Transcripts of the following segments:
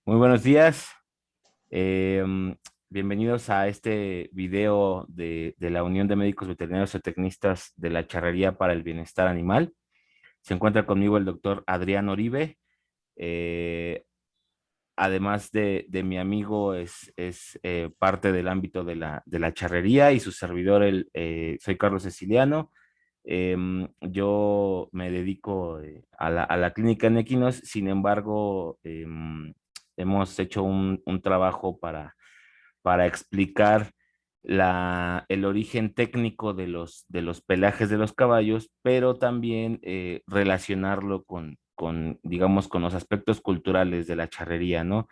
Muy buenos días. Em, Bienvenidos a este video de la Unión de Médicos Veterinarios y Tecnistas de la Charrería para el Bienestar Animal. Se encuentra conmigo el doctor Adrián Oribe. eh, Además de mi amigo, es parte del ámbito de la charrería y su servidor, soy Carlos Ceciliano. Yo me dedico a la clínica en Equinos. Sin embargo, hemos hecho un trabajo para explicar el origen técnico de los pelajes de los caballos, pero también relacionarlo digamos, con los aspectos culturales de la charrería, ¿no?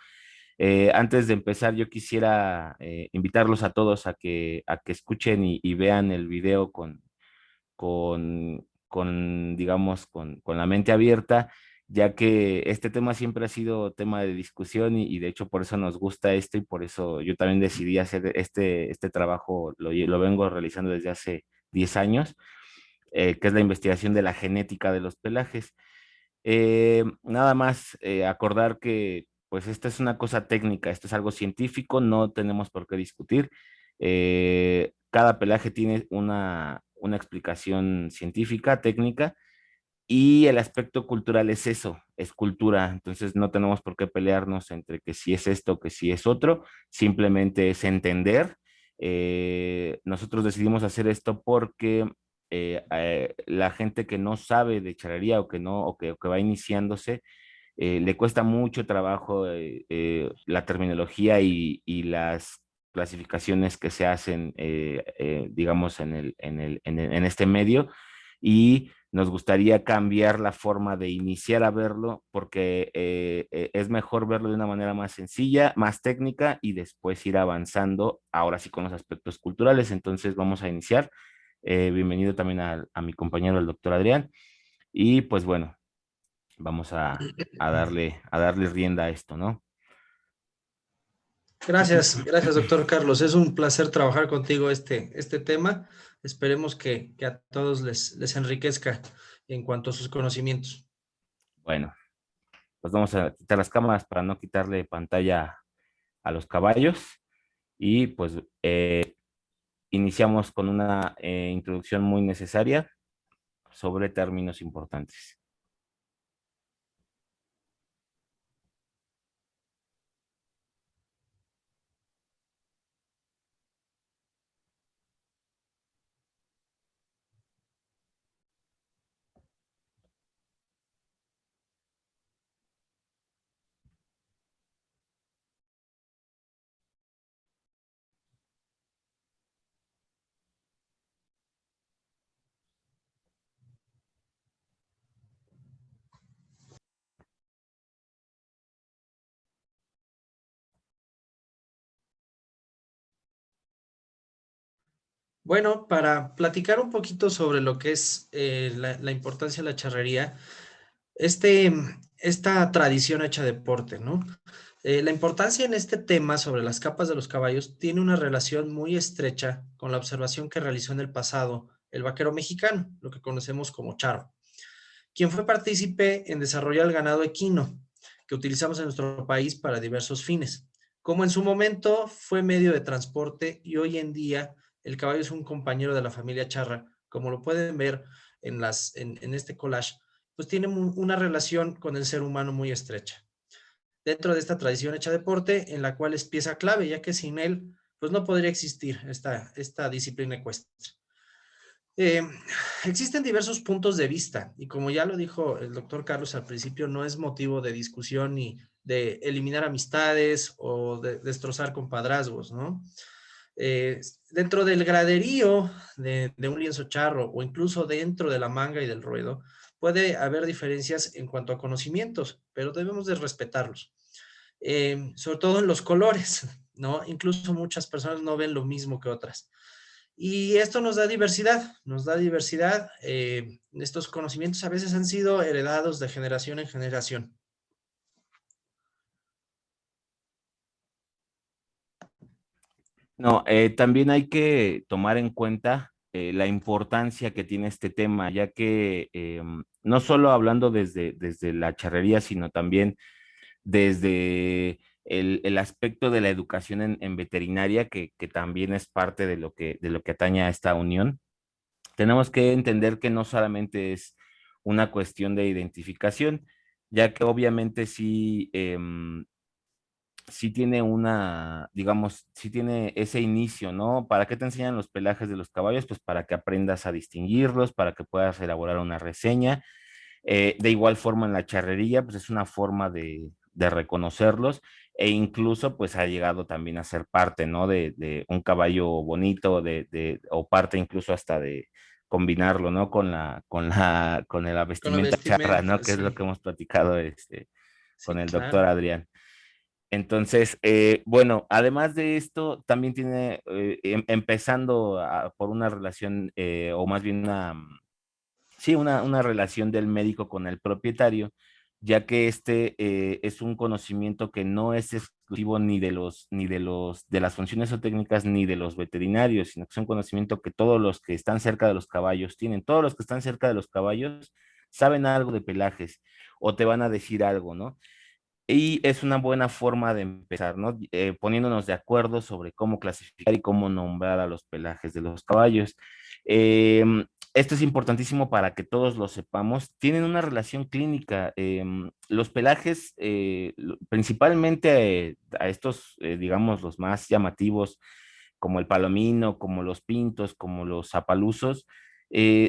Antes de empezar, yo quisiera invitarlos a todos a que escuchen y vean el video digamos, con la mente abierta, ya que este tema siempre ha sido tema de discusión y de hecho por eso nos gusta esto y por eso yo también decidí hacer este trabajo, lo vengo realizando desde hace 10 años, que es la investigación de la genética de los pelajes. Nada más acordar que pues esta es una cosa técnica, esto es algo científico, no tenemos por qué discutir. Cada pelaje tiene una explicación científica, técnica, y el aspecto cultural es eso, es cultura. Entonces no tenemos por qué pelearnos entre que si es esto, que si es otro, simplemente es entender. Nosotros decidimos hacer esto porque la gente que no sabe de charrería o que no, o que va iniciándose, le cuesta mucho trabajo la terminología y las clasificaciones que se hacen, digamos, en este medio, y nos gustaría cambiar la forma de iniciar a verlo porque es mejor verlo de una manera más sencilla, más técnica y después ir avanzando, ahora sí con los aspectos culturales. Entonces vamos a iniciar. Bienvenido también a mi compañero, el doctor Adrián. Y pues bueno, vamos a darle rienda a esto, ¿no? Gracias, doctor Carlos. Es un placer trabajar contigo este tema. Esperemos que a todos les enriquezca en cuanto a sus conocimientos. Bueno, pues vamos a quitar las cámaras para no quitarle pantalla a los caballos y pues iniciamos con una introducción muy necesaria sobre términos importantes. Bueno, para platicar un poquito sobre lo que es la importancia de la charrería, este, esta tradición hecha deporte, ¿no? La importancia en este tema sobre las capas de los caballos tiene una relación muy estrecha con la observación que realizó en el pasado el vaquero mexicano, lo que conocemos como charro, quien fue partícipe en desarrollar el ganado equino que utilizamos en nuestro país para diversos fines. Como en su momento fue medio de transporte y hoy en día el caballo es un compañero de la familia charra, como lo pueden ver en este collage, pues tiene una relación con el ser humano muy estrecha. Dentro de esta tradición hecha deporte, en la cual es pieza clave, ya que sin él, pues no podría existir esta disciplina ecuestre. Eh, Existen diversos puntos de vista y como ya lo dijo el doctor Carlos al principio, no es motivo de discusión ni de eliminar amistades o de destrozar compadrazgos, ¿no? Eh, Dentro del graderío de un lienzo charro o incluso dentro de la manga y del ruedo, puede haber diferencias en cuanto a conocimientos, pero debemos de respetarlos. Sobre todo en los colores, ¿no? Incluso muchas personas no ven lo mismo que otras. Y esto nos da diversidad. Estos conocimientos a veces han sido heredados de generación en generación. No, también hay que tomar en cuenta la importancia que tiene este tema, ya que no solo hablando desde la charrería, sino también desde el aspecto de la educación en veterinaria, que también es parte de lo que atañe a esta unión. Tenemos que entender que no solamente es una cuestión de identificación, ya que obviamente sí, sí tiene una, digamos, sí tiene ese inicio, ¿no? ¿Para qué te enseñan los pelajes de los caballos? Pues para que aprendas a distinguirlos, para que puedas elaborar una reseña. De igual forma en la charrería, pues es una forma de reconocerlos e incluso pues ha llegado también a ser parte, ¿no? De un caballo bonito, o parte incluso hasta de combinarlo, ¿no? Con la Con la vestimenta charra, ¿no? vestimenta, Que es lo sí, que hemos platicado con sí, el doctor claro. Adrián. Entonces, bueno, además de esto, también tiene, empezando por una relación, o más bien sí, una relación del médico con el propietario, ya que este es un conocimiento que no es exclusivo de las funciones o técnicas ni de los veterinarios, sino que es un conocimiento que todos los que están cerca de los caballos tienen. Todos los que están cerca de los caballos saben algo de pelajes o te van a decir algo, ¿no? Y es una buena forma de empezar, ¿no? Poniéndonos de acuerdo sobre cómo clasificar y cómo nombrar a los pelajes de los caballos. Esto es importantísimo para que todos lo sepamos. Tienen una relación clínica. Los pelajes, principalmente a estos, digamos, los más llamativos, como el palomino, como los pintos, como los zapaluzos,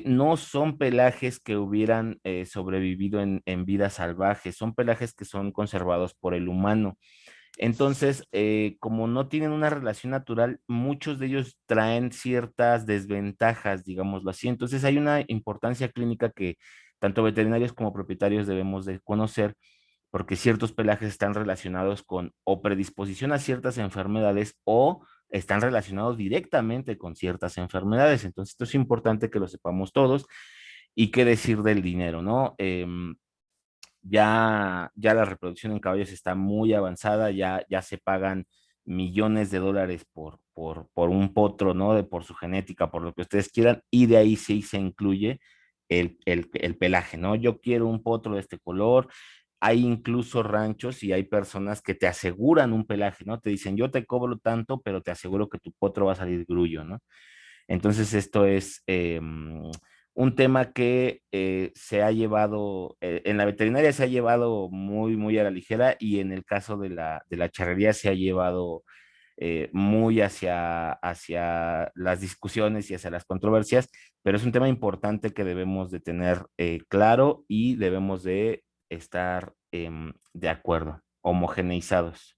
no son pelajes que hubieran sobrevivido en vida salvaje, son pelajes que son conservados por el humano. Entonces, como no tienen una relación natural, muchos de ellos traen ciertas desventajas, digámoslo así. Entonces, hay una importancia clínica que tanto veterinarios como propietarios debemos de conocer, porque ciertos pelajes están relacionados con o predisposición a ciertas enfermedades o están relacionados directamente con ciertas enfermedades. Entonces, esto es importante que lo sepamos todos. ¿Y qué decir del dinero, no? Ya la reproducción en caballos está muy avanzada, ya se pagan millones de dólares por un potro, ¿no? Por su genética, por lo que ustedes quieran, y de ahí sí se incluye el pelaje, ¿no? Yo quiero un potro de este color. Hay incluso ranchos y hay personas que te aseguran un pelaje, ¿no? Te dicen, yo te cobro tanto, pero te aseguro que tu potro va a salir grullo, ¿no? Entonces, esto es un tema que se ha llevado, en la veterinaria se ha llevado muy, muy a la ligera, y en el caso de la charrería se ha llevado muy hacia las discusiones y hacia las controversias, pero es un tema importante que debemos de tener claro y debemos de estar de acuerdo, homogeneizados.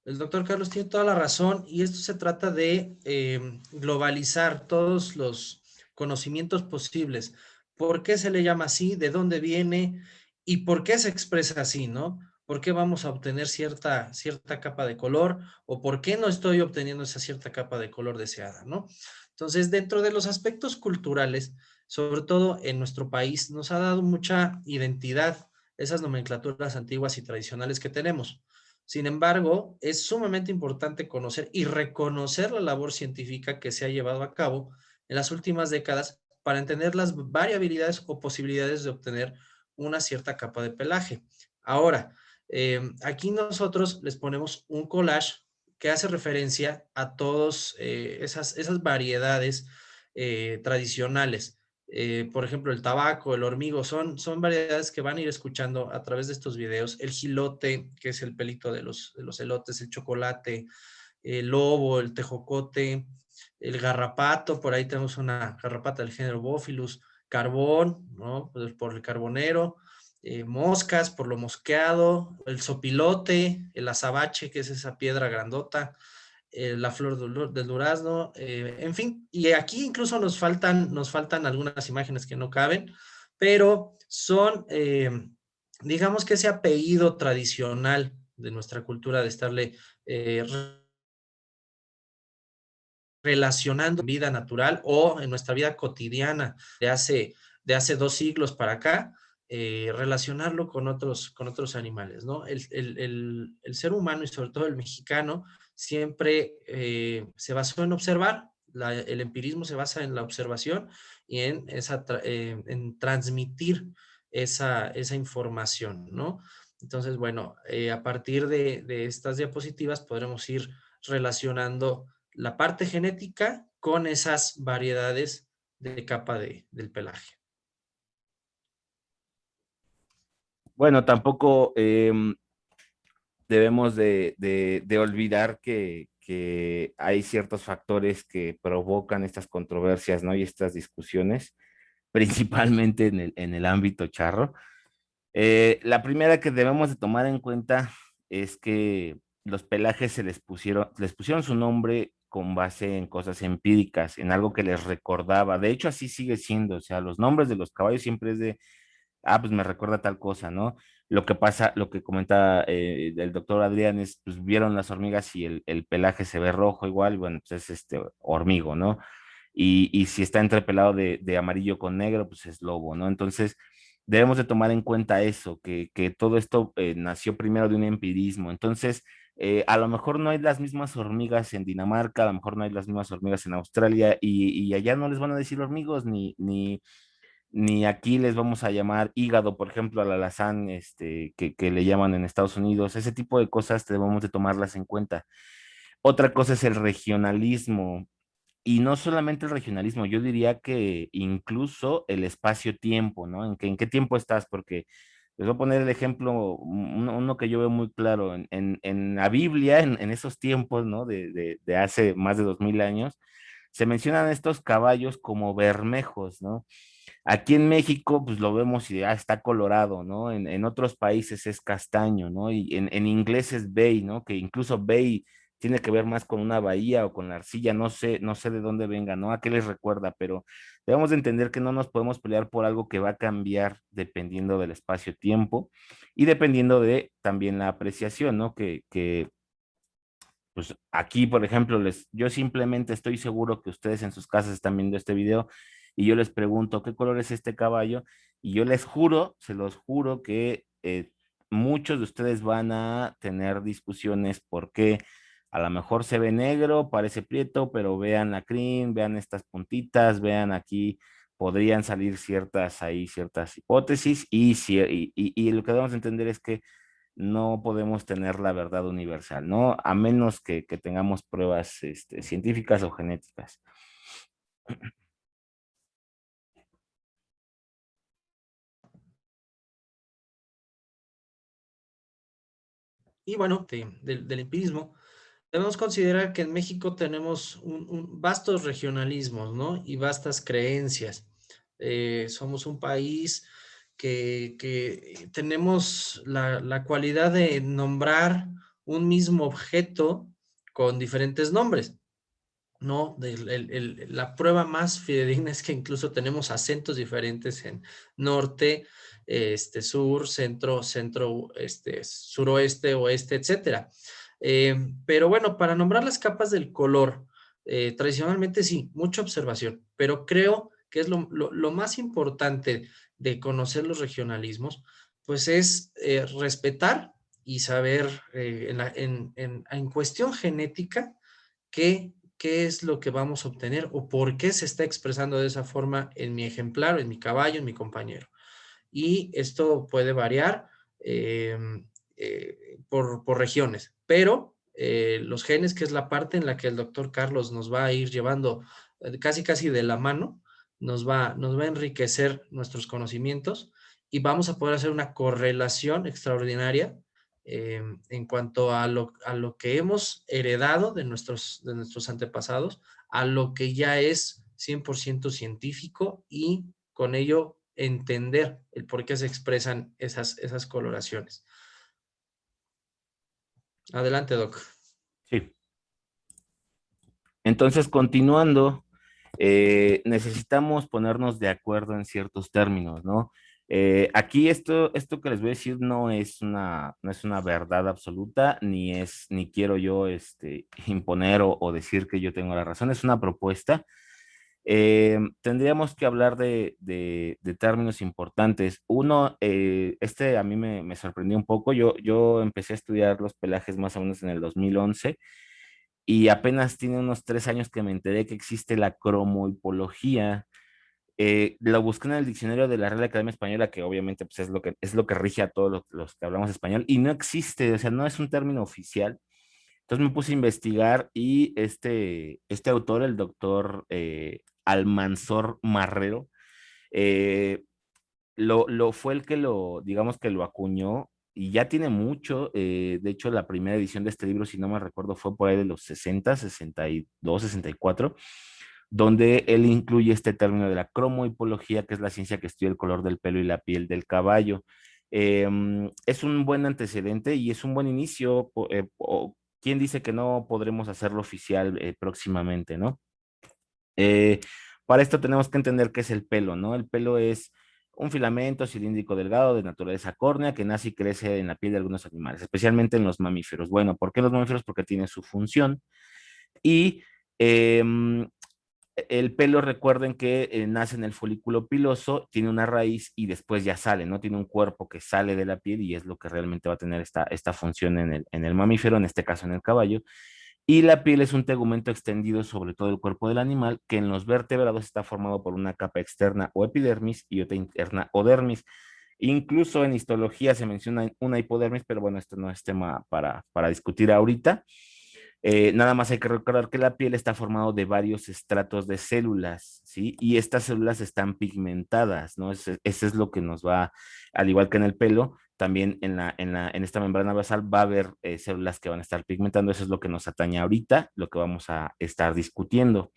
El doctor Carlos tiene toda la razón y esto se trata de globalizar todos los conocimientos posibles. ¿Por qué se le llama así? ¿De dónde viene? ¿Y por qué se expresa así, no? ¿Por qué vamos a obtener cierta capa de color? ¿O por qué no estoy obteniendo esa cierta capa de color deseada, no? Entonces, dentro de los aspectos culturales, sobre todo en nuestro país, nos ha dado mucha identidad esas nomenclaturas antiguas y tradicionales que tenemos. Sin embargo, es sumamente importante conocer y reconocer la labor científica que se ha llevado a cabo en las últimas décadas para entender las variabilidades o posibilidades de obtener una cierta capa de pelaje. Ahora, aquí nosotros les ponemos un collage que hace referencia a todas esas variedades tradicionales. Por ejemplo, el tabaco, el hormigo, son variedades que van a ir escuchando a través de estos videos. El jilote, que es el pelito de los elotes, el chocolate, el lobo, el tejocote, el garrapato, por ahí tenemos una garrapata del género Bophyllus, carbón, ¿no? Pues por el carbonero, moscas por lo mosqueado, el sopilote, el azabache, que es esa piedra grandota, la flor del durazno, en fin, y aquí incluso nos faltan algunas imágenes que no caben, pero son, digamos que ese apellido tradicional de nuestra cultura de estarle eh, relacionando en vida natural o en nuestra vida cotidiana de hace 2 siglos para acá, relacionarlo con otros animales, ¿no? El ser humano y sobre todo el mexicano siempre se basó en observar El empirismo se basa en la observación y en, en transmitir esa información, ¿no? Entonces, bueno, a partir de estas diapositivas podremos ir relacionando la parte genética con esas variedades de capa del pelaje. Bueno, tampoco debemos de olvidar que hay ciertos factores que provocan estas controversias, ¿no? Y estas discusiones, principalmente en el ámbito charro. La primera que debemos de tomar en cuenta es que los pelajes les pusieron su nombre con base en cosas empíricas, en algo que les recordaba. De hecho, así sigue siendo. O sea, los nombres de los caballos siempre es de, pues me recuerda tal cosa, ¿no? Lo que pasa, lo que comenta el doctor Adrián es, pues vieron las hormigas y el pelaje se ve rojo igual, bueno, pues es hormigo, ¿no? Y si está entrepelado de amarillo con negro, pues es lobo, ¿no? Entonces, debemos de tomar en cuenta eso, que todo esto nació primero de un empirismo. Entonces, a lo mejor no hay las mismas hormigas en Dinamarca, a lo mejor no hay las mismas hormigas en Australia, y allá no les van a decir hormigos, ni aquí les vamos a llamar hígado, por ejemplo, al alazán, que le llaman en Estados Unidos. Ese tipo de cosas debemos de tomarlas en cuenta. Otra cosa es el regionalismo. Y no solamente el regionalismo, yo diría que incluso el espacio-tiempo, ¿no? En qué tiempo estás? Porque les voy a poner el ejemplo, uno que yo veo muy claro, en la Biblia, en esos tiempos, ¿no? De hace más de 2000 años, se mencionan estos caballos como bermejos, ¿no? Aquí en México, pues lo vemos y está colorado, ¿no? En otros países es castaño, ¿no? Y en inglés es bay, ¿no? Que incluso bay tiene que ver más con una bahía o con la arcilla, no sé de dónde venga, ¿no? A qué les recuerda, pero debemos de entender que no nos podemos pelear por algo que va a cambiar dependiendo del espacio-tiempo y dependiendo de también la apreciación, ¿no? Pues aquí, por ejemplo, yo simplemente estoy seguro que ustedes en sus casas están viendo este video y yo les pregunto qué color es este caballo y yo les juro, se los juro que muchos de ustedes van a tener discusiones porque a lo mejor se ve negro, parece prieto, pero vean la crin, vean estas puntitas, vean aquí, podrían salir ciertas hipótesis y lo que debemos entender es que no podemos tener la verdad universal, ¿no? A menos que tengamos pruebas científicas o genéticas. Y bueno, del empirismo, debemos considerar que en México tenemos vastos regionalismos, ¿no? Y vastas creencias. Somos un país que tenemos la cualidad de nombrar un mismo objeto con diferentes nombres, ¿no? La prueba más fidedigna es que incluso tenemos acentos diferentes en norte, sur, suroeste, oeste, etcétera. Pero bueno, para nombrar las capas del color, tradicionalmente sí, mucha observación, pero creo que es lo más importante de conocer los regionalismos, pues es respetar y saber en cuestión genética qué es lo que vamos a obtener o por qué se está expresando de esa forma en mi ejemplar, en mi caballo, en mi compañero. Y esto puede variar eh, por regiones, pero los genes, que es la parte en la que el doctor Carlos nos va a ir llevando casi casi de la mano, nos va a enriquecer nuestros conocimientos y vamos a poder hacer una correlación extraordinaria en cuanto a lo que hemos heredado de nuestros antepasados, a lo que ya es 100% científico y con ello entender el por qué se expresan esas coloraciones. Adelante, Doc. Sí. Entonces, continuando, necesitamos ponernos de acuerdo en ciertos términos, ¿no? Aquí esto que les voy a decir no es una verdad absoluta, ni quiero yo imponer o decir que yo tengo la razón, es una propuesta. Tendríamos que hablar de términos importantes. Uno, a mí me sorprendió un poco. Yo empecé a estudiar los pelajes más o menos en el 2011 y apenas tiene unos 3 años que me enteré que existe la cromohipología. Lo busqué en el diccionario de la Real Academia Española, que obviamente pues, es lo que rige a todos los que hablamos español, y no existe, o sea, no es un término oficial. Entonces me puse a investigar y este autor, el doctor Almanzor Marrero, eh, fue el que digamos que lo acuñó y ya tiene mucho. De hecho, la primera edición de este libro, si no me recuerdo, fue por ahí de los 62, 64, donde él incluye este término de la cromohipología, que es la ciencia que estudia el color del pelo y la piel del caballo. Es un buen antecedente y es un buen inicio. ¿Quién dice que no podremos hacerlo oficial próximamente, no? Eh, para esto tenemos que entender qué es el pelo, ¿no? El pelo es un filamento cilíndrico delgado de naturaleza córnea que nace y crece en la piel de algunos animales, especialmente en los mamíferos. Bueno, ¿por qué los mamíferos? Porque tiene su función. Y em, el pelo, recuerden que nace en el folículo piloso, tiene una raíz y después ya sale, ¿no? Tiene un cuerpo que sale de la piel y es lo que realmente va a tener esta función en el mamífero, en este caso en el caballo. Y la piel es un tegumento extendido sobre todo el cuerpo del animal, que en los vertebrados está formado por una capa externa o epidermis y otra interna o dermis. Incluso en histología se menciona una hipodermis, pero bueno, esto no es tema para discutir ahorita. Nada más hay que recordar que la piel está formado de varios estratos de células, ¿sí? Y estas células están pigmentadas, ¿no? Ese es lo que nos va, al igual que en el pelo, también en esta membrana basal va a haber células que van a estar pigmentando. Eso es lo que nos atañe ahorita, lo que vamos a estar discutiendo.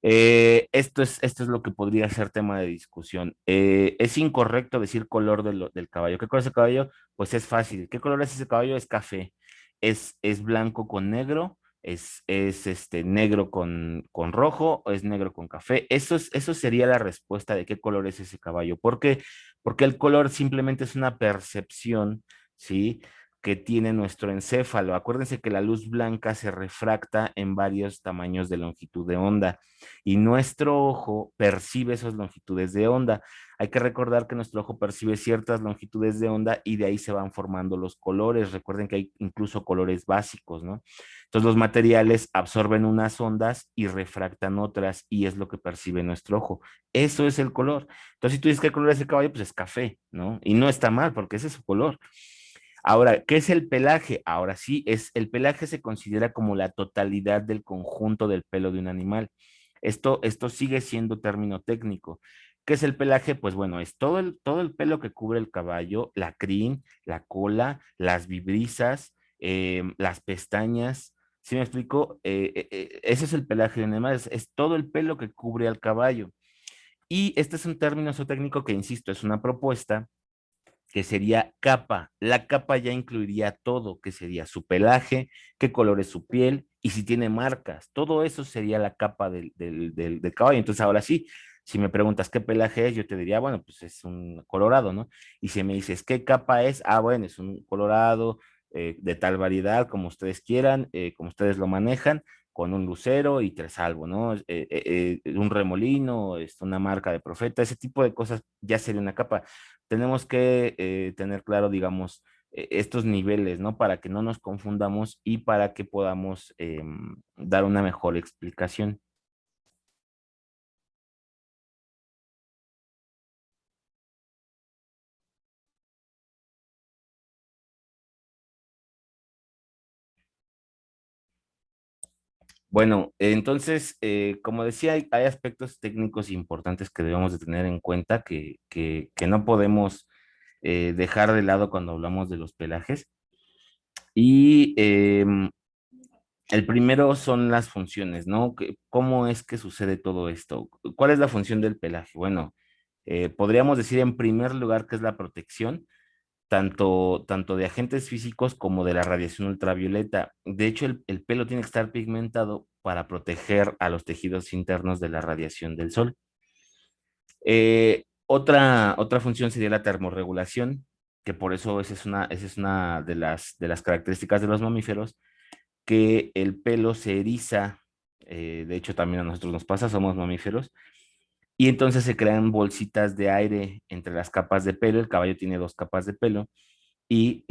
Esto es lo que podría ser tema de discusión. Es incorrecto decir color del caballo. ¿Qué color es el caballo? Pues es fácil. ¿Qué color es ese caballo? Es café. Es blanco con negro, es negro con rojo, o es negro con café. Eso sería la respuesta de qué color es ese caballo. ¿Por qué? Porque el color simplemente es una percepción, ¿sí? Que tiene nuestro encéfalo. Acuérdense que la luz blanca se refracta en varios tamaños de longitud de onda y nuestro ojo percibe esas longitudes de onda. Hay que recordar que nuestro ojo percibe ciertas longitudes de onda y de ahí se van formando los colores. Recuerden que hay incluso colores básicos, ¿no? Entonces los materiales absorben unas ondas y refractan otras y es lo que percibe nuestro ojo. Eso es el color. Entonces si tú dices que el color es el caballo, pues es café, ¿no? Y no está mal porque ese es su color. Ahora, ¿qué es el pelaje? Ahora sí, el pelaje se considera como la totalidad del conjunto del pelo de un animal. Esto sigue siendo término técnico. ¿Qué es el pelaje? Pues bueno, es todo el pelo que cubre el caballo, la crin, la cola, las vibrisas, las pestañas. ¿Sí me explico? Ese es el pelaje de un animal, es todo el pelo que cubre al caballo. Y este es un término técnico que, insisto, es una propuesta que sería capa. La capa ya incluiría todo, que sería su pelaje, qué color es su piel y si tiene marcas. Todo eso sería la capa del caballo. Entonces, ahora sí, si me preguntas qué pelaje es, yo te diría, bueno, pues es un colorado, ¿no? Y si me dices qué capa es, bueno, es un colorado de tal variedad, como ustedes quieran, como ustedes lo manejan, con un lucero y tres salvo, ¿no? Un remolino, una marca de profeta, ese tipo de cosas ya sería una capa. Tenemos que tener claro, digamos, estos niveles, ¿no? Para que no nos confundamos y para que podamos dar una mejor explicación. Bueno, entonces, como decía, hay aspectos técnicos importantes que debemos de tener en cuenta que no podemos dejar de lado cuando hablamos de los pelajes. Y el primero son las funciones, ¿no? ¿Cómo es que sucede todo esto? ¿Cuál es la función del pelaje? Bueno, podríamos decir en primer lugar que es la protección, tanto de agentes físicos como de la radiación ultravioleta. De hecho, el pelo tiene que estar pigmentado para proteger a los tejidos internos de la radiación del sol. Otra función sería la termorregulación, que por eso esa es una de las características de los mamíferos, que el pelo se eriza. De hecho, también a nosotros nos pasa, somos mamíferos, y entonces se crean bolsitas de aire entre las capas de pelo. El caballo tiene dos capas de pelo y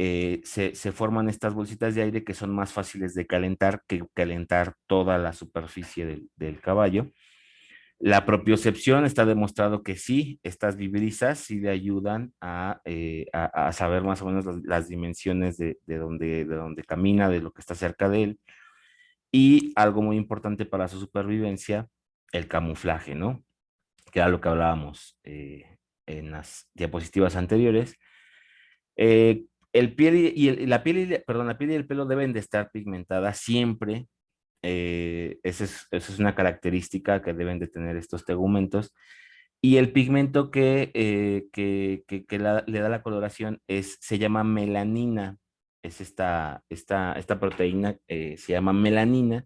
se forman estas bolsitas de aire que son más fáciles de calentar que calentar toda la superficie del caballo. La propiocepción está demostrado que sí, estas vibrisas sí le ayudan a saber más o menos las dimensiones de donde camina, de lo que está cerca de él. Y algo muy importante para su supervivencia, el camuflaje, ¿no? Que era lo que hablábamos en las diapositivas anteriores. El piel la piel perdón, la piel y el pelo deben de estar pigmentadas siempre. Esa es una característica que deben de tener estos tegumentos. Y el pigmento que le da la coloración se llama melanina. Es esta proteína, se llama melanina.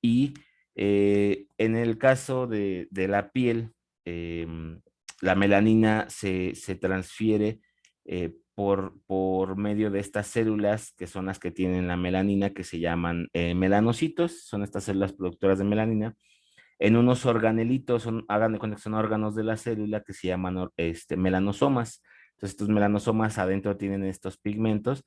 Y en el caso de la piel, la melanina se transfiere por medio de estas células que son las que tienen la melanina, que se llaman melanocitos, son estas células productoras de melanina, en unos organelitos, hagan de cuenta que son órganos de la célula que se llaman melanosomas. Entonces, estos melanosomas adentro tienen estos pigmentos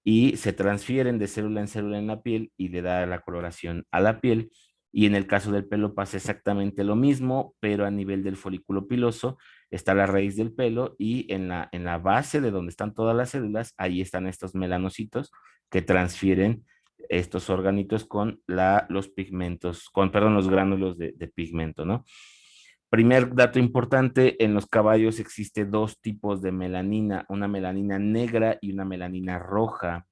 y se transfieren de célula en célula en la piel y le da la coloración a la piel. Y en el caso del pelo pasa exactamente lo mismo, pero a nivel del folículo piloso está la raíz del pelo y en la base de donde están todas las células, ahí están estos melanocitos que transfieren estos organitos con los pigmentos, perdón, los gránulos de pigmento, ¿no? Primer dato importante, en los caballos existe dos tipos de melanina, una melanina negra y una melanina roja.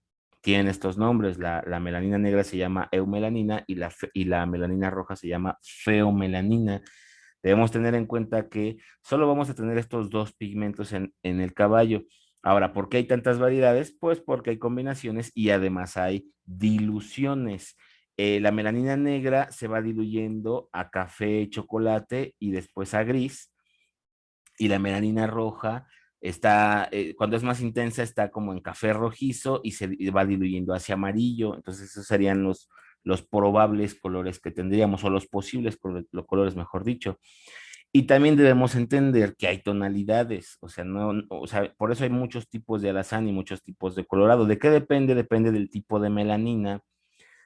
Tienen estos nombres, la melanina negra se llama eumelanina y la melanina roja se llama feomelanina. Debemos tener en cuenta que solo vamos a tener estos dos pigmentos en el caballo. Ahora, ¿por qué hay tantas variedades? Pues porque hay combinaciones y además hay diluciones. La melanina negra se va diluyendo a café, chocolate y después a gris. Y la melanina roja cuando es más intensa, está como en café rojizo y va diluyendo hacia amarillo. Entonces, esos serían los probables colores que tendríamos, o los posibles colores, mejor dicho. Y también debemos entender que hay tonalidades, o sea, o sea, por eso hay muchos tipos de alazán y muchos tipos de colorado. ¿De qué depende? Depende del tipo de melanina,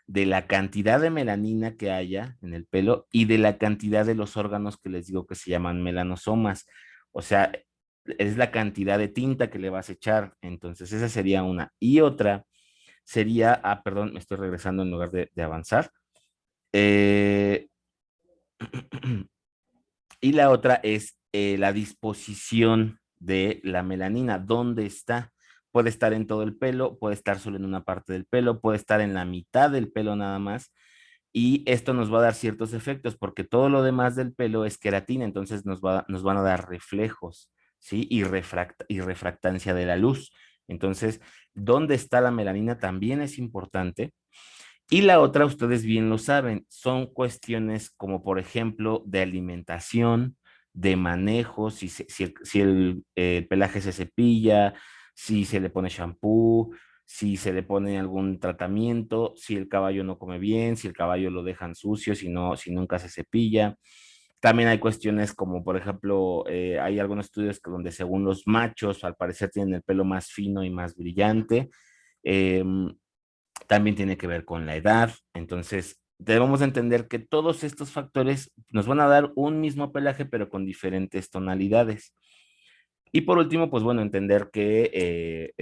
de la cantidad de melanina que haya en el pelo y de la cantidad de los órganos que les digo que se llaman melanosomas. O sea, es la cantidad de tinta que le vas a echar. Entonces, esa sería una. Y otra sería, perdón, me estoy regresando en lugar de avanzar. Eh, y la otra es la disposición de la melanina. ¿Dónde está? Puede estar en todo el pelo, puede estar solo en una parte del pelo, puede estar en la mitad del pelo nada más. Y esto nos va a dar ciertos efectos porque todo lo demás del pelo es queratina, entonces nos van a dar reflejos, ¿sí? Y refractancia de la luz. Entonces, ¿dónde está la melanina? También es importante. Y la otra, ustedes bien lo saben, son cuestiones como, por ejemplo, de alimentación, de manejo, si el pelaje se cepilla, si se le pone shampoo, si se le pone algún tratamiento, si el caballo no come bien, si el caballo lo dejan sucio, si nunca se cepilla. También hay cuestiones como, por ejemplo, hay algunos estudios donde según los machos, al parecer tienen el pelo más fino y más brillante. También tiene que ver con la edad. Entonces, debemos entender que todos estos factores nos van a dar un mismo pelaje, pero con diferentes tonalidades. Y por último, pues bueno, entender que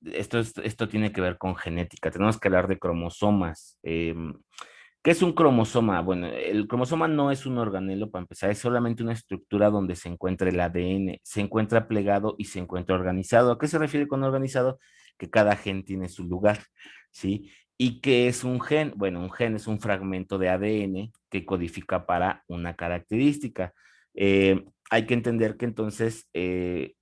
esto tiene que ver con genética. Tenemos que hablar de cromosomas. ¿Qué es un cromosoma? Bueno, el cromosoma no es un organelo para empezar, es solamente una estructura donde se encuentra el ADN, se encuentra plegado y se encuentra organizado. ¿A qué se refiere con organizado? Que cada gen tiene su lugar, ¿sí? ¿Y qué es un gen? Bueno, un gen es un fragmento de ADN que codifica para una característica. Hay que entender que entonces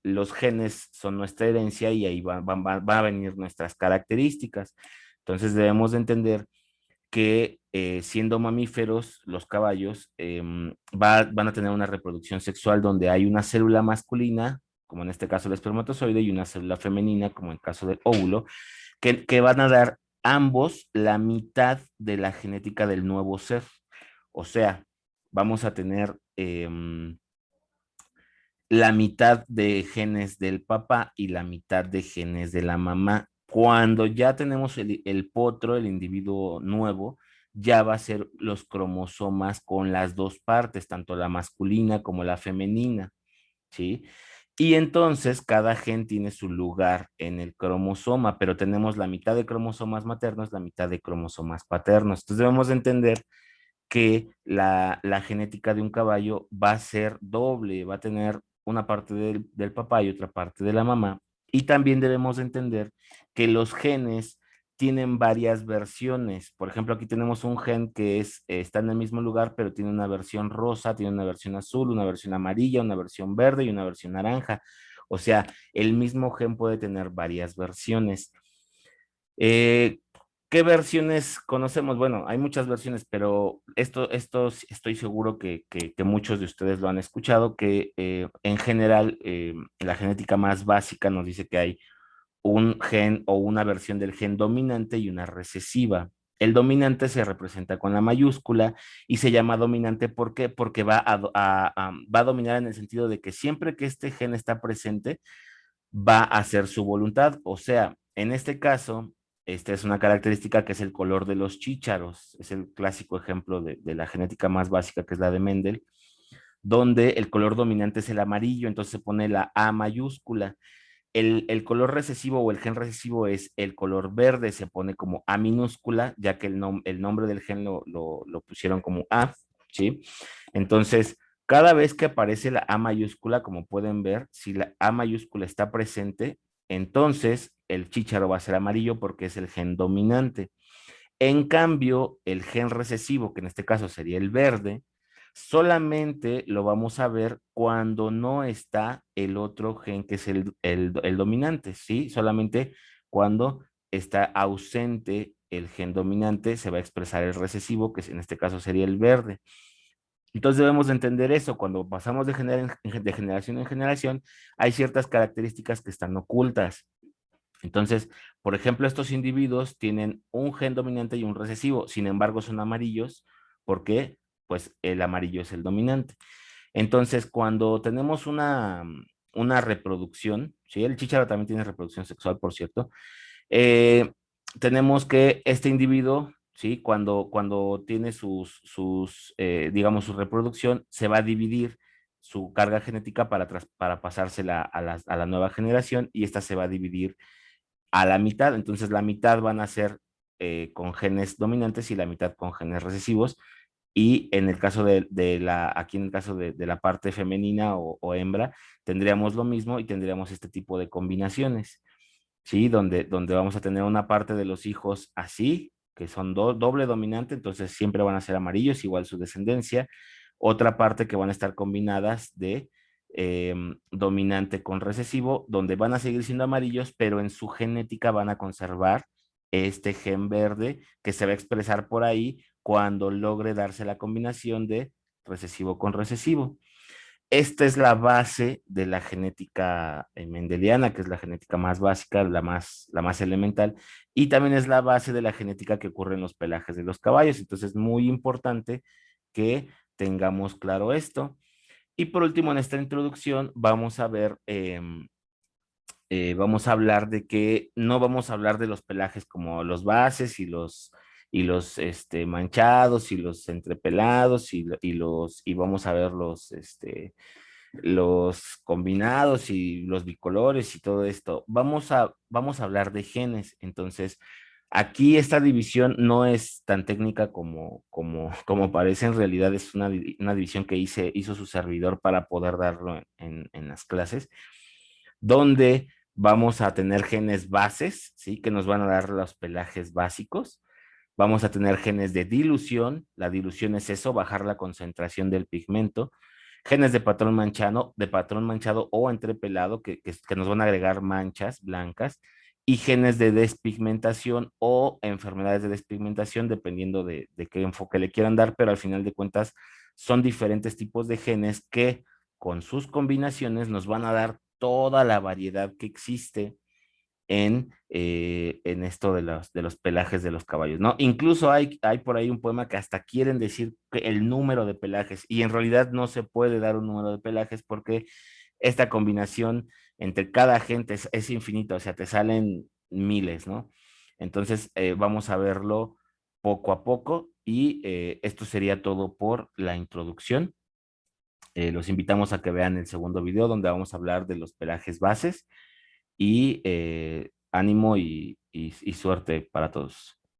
los genes son nuestra herencia y ahí van a venir nuestras características. Entonces debemos de entender que siendo mamíferos, los caballos van a tener una reproducción sexual donde hay una célula masculina, como en este caso el espermatozoide, y una célula femenina, como en el caso del óvulo, que van a dar ambos la mitad de la genética del nuevo ser. O sea, vamos a tener la mitad de genes del papá y la mitad de genes de la mamá. Cuando ya tenemos el potro, el individuo nuevo, ya va a ser los cromosomas con las dos partes, tanto la masculina como la femenina, ¿sí? Y entonces cada gen tiene su lugar en el cromosoma, pero tenemos la mitad de cromosomas maternos, la mitad de cromosomas paternos. Entonces debemos de entender que la genética de un caballo va a ser doble, va a tener una parte del papá y otra parte de la mamá. Y también debemos entender que los genes tienen varias versiones. Por ejemplo, aquí tenemos un gen que está en el mismo lugar, pero tiene una versión rosa, tiene una versión azul, una versión amarilla, una versión verde y una versión naranja. O sea, el mismo gen puede tener varias versiones. Eh, ¿Qué versiones conocemos? Bueno, hay muchas versiones, pero esto estoy seguro que muchos de ustedes lo han escuchado, que en general la genética más básica nos dice que hay un gen o una versión del gen dominante y una recesiva. El dominante se representa con la mayúscula y se llama dominante. ¿Por qué? Porque va a dominar en el sentido de que siempre que este gen está presente, va a hacer su voluntad. O sea, en este caso, esta es una característica que es el color de los chícharos. Es el clásico ejemplo de la genética más básica, que es la de Mendel, donde el color dominante es el amarillo, entonces se pone la A mayúscula. El color recesivo o el gen recesivo es el color verde, se pone como A minúscula, ya que el nombre del gen lo pusieron como A, ¿sí? Entonces, cada vez que aparece la A mayúscula, como pueden ver, si la A mayúscula está presente, entonces el chícharo va a ser amarillo porque es el gen dominante. En cambio, el gen recesivo, que en este caso sería el verde, solamente lo vamos a ver cuando no está el otro gen que es el dominante, ¿sí? Solamente cuando está ausente el gen dominante se va a expresar el recesivo, que en este caso sería el verde. Entonces debemos de entender eso, cuando pasamos de generación en generación, hay ciertas características que están ocultas. Entonces, por ejemplo, estos individuos tienen un gen dominante y un recesivo, sin embargo son amarillos, porque pues el amarillo es el dominante. Entonces, cuando tenemos una reproducción, ¿sí? El chícharo también tiene reproducción sexual, por cierto, eh, tenemos que este individuo, ¿sí? Cuando tiene digamos, su reproducción, se va a dividir su carga genética para pasársela a la nueva generación y esta se va a dividir a la mitad. Entonces, la mitad van a ser con genes dominantes y la mitad con genes recesivos. Y en el caso aquí en el caso de la parte femenina o hembra, tendríamos lo mismo y tendríamos este tipo de combinaciones. ¿Sí? Donde vamos a tener una parte de los hijos así, que son doble dominante, entonces siempre van a ser amarillos, igual su descendencia. Otra parte que van a estar combinadas de dominante con recesivo, donde van a seguir siendo amarillos, pero en su genética van a conservar este gen verde que se va a expresar por ahí cuando logre darse la combinación de recesivo con recesivo. Esta es la base de la genética mendeliana, que es la genética más básica, la más elemental, y también es la base de la genética que ocurre en los pelajes de los caballos. Entonces es muy importante que tengamos claro esto. Y por último, en esta introducción vamos a ver, vamos a hablar de que no vamos a hablar de los pelajes como los bases y los manchados y los entrepelados y vamos a ver los combinados y los bicolores y todo esto. Vamos a hablar de genes. Entonces, aquí esta división no es tan técnica como parece. En realidad es una división que hizo su servidor para poder darlo en las clases, donde vamos a tener genes bases, ¿sí? Que nos van a dar los pelajes básicos. Vamos a tener genes de dilución. La dilución es eso, bajar la concentración del pigmento. Genes de patrón manchado o entrepelado, que nos van a agregar manchas blancas. Y genes de despigmentación o enfermedades de despigmentación, dependiendo de qué enfoque le quieran dar, pero al final de cuentas son diferentes tipos de genes que con sus combinaciones nos van a dar toda la variedad que existe en esto de los pelajes de los caballos, ¿no? Incluso hay por ahí un poema que hasta quieren decir que el número de pelajes, y en realidad no se puede dar un número de pelajes porque esta combinación entre cada agente es infinita, o sea, te salen miles, ¿no? Entonces, vamos a verlo poco a poco y esto sería todo por la introducción. Los invitamos a que vean el segundo video donde vamos a hablar de los pelajes bases y ánimo y suerte para todos.